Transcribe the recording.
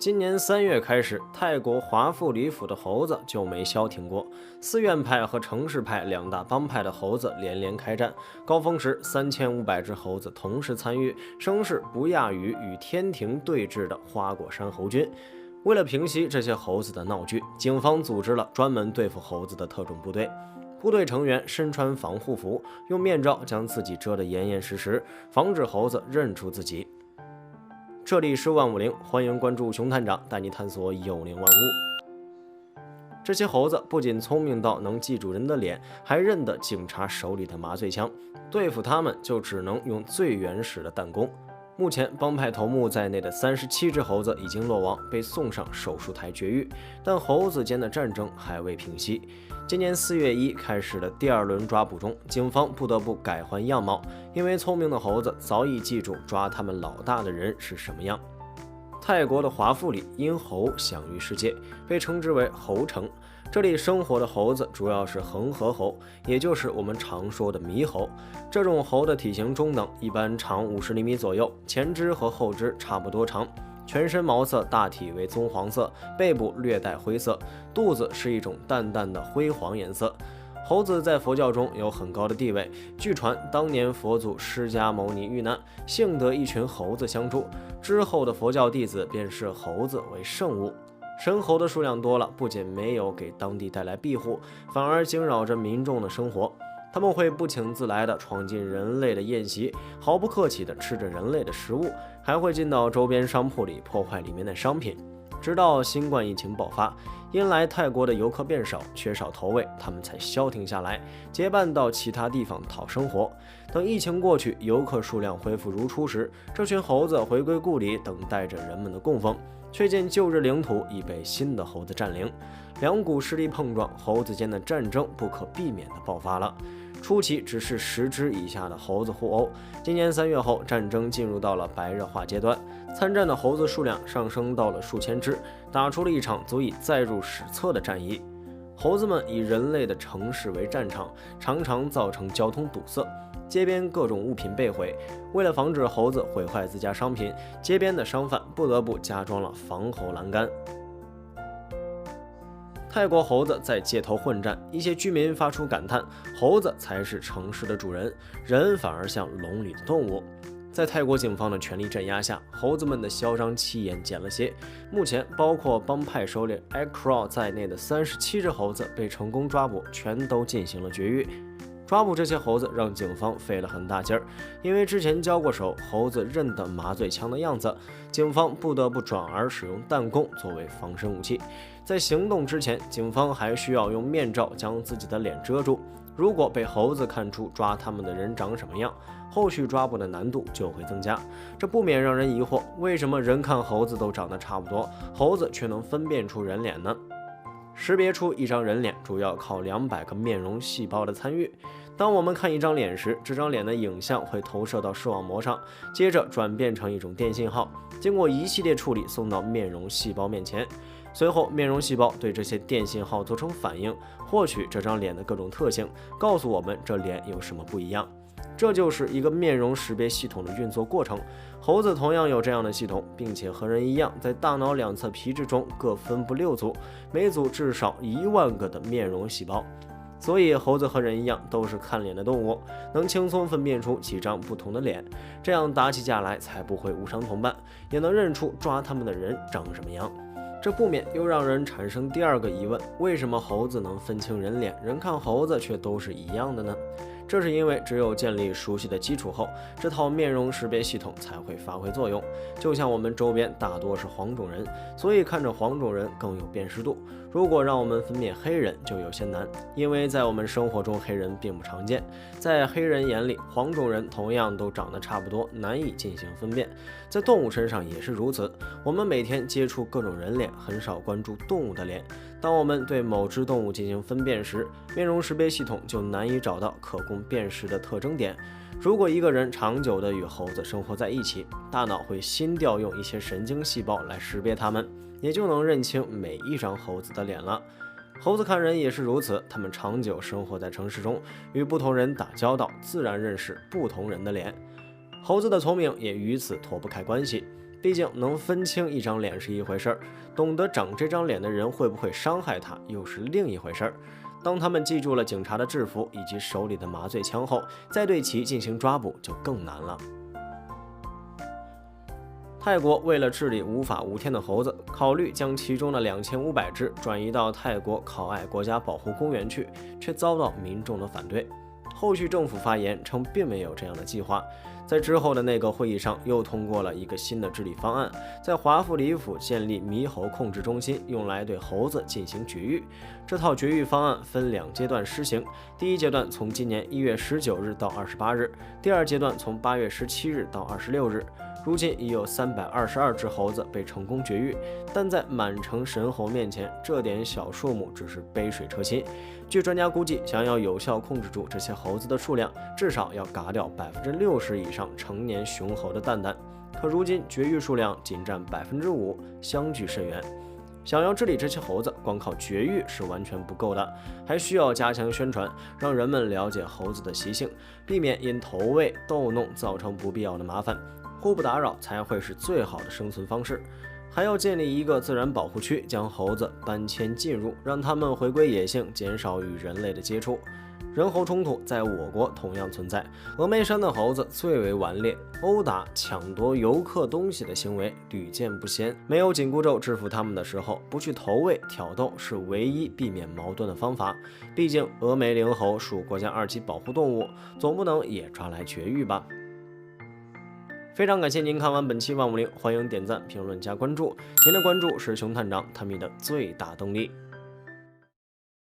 今年3月开始，泰国华富里府的猴子就没消停过。寺院派和城市派两大帮派的猴子连连开战，高峰时3500只猴子同时参与，声势不亚于与天庭对峙的花果山猴军。为了平息这些猴子的闹剧，警方组织了专门对付猴子的特种部队。部队成员身穿防护服，用面罩将自己遮得严严实实，防止猴子认出自己。这里是万物灵，欢迎关注熊探长，带你探索有灵万物。这些猴子不仅聪明到能记住人的脸，还认得警察手里的麻醉枪，对付他们就只能用最原始的弹弓。目前帮派头目在内的37只猴子已经落网，被送上手术台绝育，但猴子间的战争还未平息。今年4月1开始的第2轮抓捕中，警方不得不改换样貌，因为聪明的猴子早已记住抓他们老大的人是什么样。泰国的华富里因猴享誉世界，被称之为猴城。这里生活的猴子主要是恒河猴，也就是我们常说的猕猴。这种猴的体型中等，一般长50厘米左右，前肢和后肢差不多长，全身毛色大体为棕黄色，背部略带灰色，肚子是一种淡淡的灰黄颜色。猴子在佛教中有很高的地位，据传当年佛祖释迦牟尼遇难，幸得一群猴子相助，之后的佛教弟子便视猴子为圣物。神猴的数量多了，不仅没有给当地带来庇护，反而惊扰着民众的生活。他们会不请自来地闯进人类的宴席，毫不客气地吃着人类的食物，还会进到周边商铺里破坏里面的商品。直到新冠疫情爆发，因来泰国的游客变少，缺少投喂，他们才消停下来，结伴到其他地方讨生活。等疫情过去，游客数量恢复如初时，这群猴子回归故里，等待着人们的供奉。却见旧日领土已被新的猴子占领，两股势力碰撞，猴子间的战争不可避免地爆发了。初期只是10只以下的猴子互殴，今年3月后，战争进入到了白热化阶段，参战的猴子数量上升到了数千只，打出了一场足以载入史册的战役。猴子们以人类的城市为战场，常常造成交通堵塞，街边各种物品被毁。为了防止猴子毁坏自家商品，街边的商贩不得不加装了防猴栏杆。泰国猴子在街头混战，一些居民发出感叹：猴子才是城市的主人，人反而像笼里的动物。在泰国警方的全力镇压下，猴子们的嚣张气焰减了些。目前，包括帮派首领 Akro 在内的37只猴子被成功抓捕，全都进行了绝育。抓捕这些猴子让警方费了很大劲儿，因为之前交过手，猴子认得麻醉枪的样子，警方不得不转而使用弹弓作为防身武器。在行动之前，警方还需要用面罩将自己的脸遮住。如果被猴子看出抓他们的人长什么样，后续抓捕的难度就会增加。这不免让人疑惑，为什么人看猴子都长得差不多，猴子却能分辨出人脸呢？识别出一张人脸主要靠200个面容细胞的参与。当我们看一张脸时，这张脸的影像会投射到视网膜上，接着转变成一种电信号，经过一系列处理送到面容细胞面前。随后，面容细胞对这些电信号做成反应，获取这张脸的各种特性，告诉我们这脸有什么不一样。这就是一个面容识别系统的运作过程。猴子同样有这样的系统，并且和人一样，在大脑两侧皮质中各分布6组，每组至少1万个的面容细胞。所以猴子和人一样都是看脸的动物，能轻松分辨出几张不同的脸，这样打起架来才不会误伤同伴，也能认出抓他们的人长什么样。这不免又让人产生第2个疑问：为什么猴子能分清人脸，人看猴子却都是一样的呢？这是因为只有建立熟悉的基础后，这套面容识别系统才会发挥作用。就像我们周边大多是黄种人，所以看着黄种人更有辨识度。如果让我们分辨黑人就有些难，因为在我们生活中黑人并不常见。在黑人眼里，黄种人同样都长得差不多，难以进行分辨。在动物身上也是如此，我们每天接触各种人脸，很少关注动物的脸。当我们对某只动物进行分辨时，面容识别系统就难以找到可供辨识的特征点。如果一个人长久地与猴子生活在一起，大脑会新调用一些神经细胞来识别它们，也就能认清每一张猴子的脸了。猴子看人也是如此，他们长久生活在城市中，与不同人打交道，自然认识不同人的脸。猴子的聪明也与此脱不开关系。毕竟能分清一张脸是一回事儿，懂得长这张脸的人会不会伤害他又是另一回事儿。当他们记住了警察的制服以及手里的麻醉枪后，再对其进行抓捕就更难了。泰国为了治理无法无天的猴子，考虑将其中的2500只转移到泰国考爱国家保护公园去，却遭到民众的反对。后续政府发言称并没有这样的计划。在之后的内阁会议上，又通过了一个新的治理方案，在华富里府建立猕猴控制中心，用来对猴子进行绝育。这套绝育方案分2阶段施行，第一阶段从今年1月19日到28日，第二阶段从8月17日到26日。如今已有322只猴子被成功绝育，但在满城神猴面前，这点小数目只是杯水车薪。据专家估计，想要有效控制住这些猴子的数量，至少要嘎掉60%以上成年雄猴的蛋蛋。可如今绝育数量仅占5%，相距甚远。想要治理这些猴子，光靠绝育是完全不够的，还需要加强宣传，让人们了解猴子的习性，避免因投喂、逗弄造成不必要的麻烦。互不打扰才会是最好的生存方式。还要建立一个自然保护区，将猴子搬迁进入，让它们回归野性，减少与人类的接触。人猴冲突在我国同样存在，峨眉山的猴子最为顽劣，殴打、抢夺游客东西的行为屡见不鲜。没有紧箍咒制服它们的时候，不去投喂、挑逗是唯一避免矛盾的方法。毕竟峨眉灵猴属国家2级保护动物，总不能也抓来绝育吧。非常感谢您看完本期万物灵，欢迎点赞、评论、加关注。您的关注是熊探长探秘的最大动力。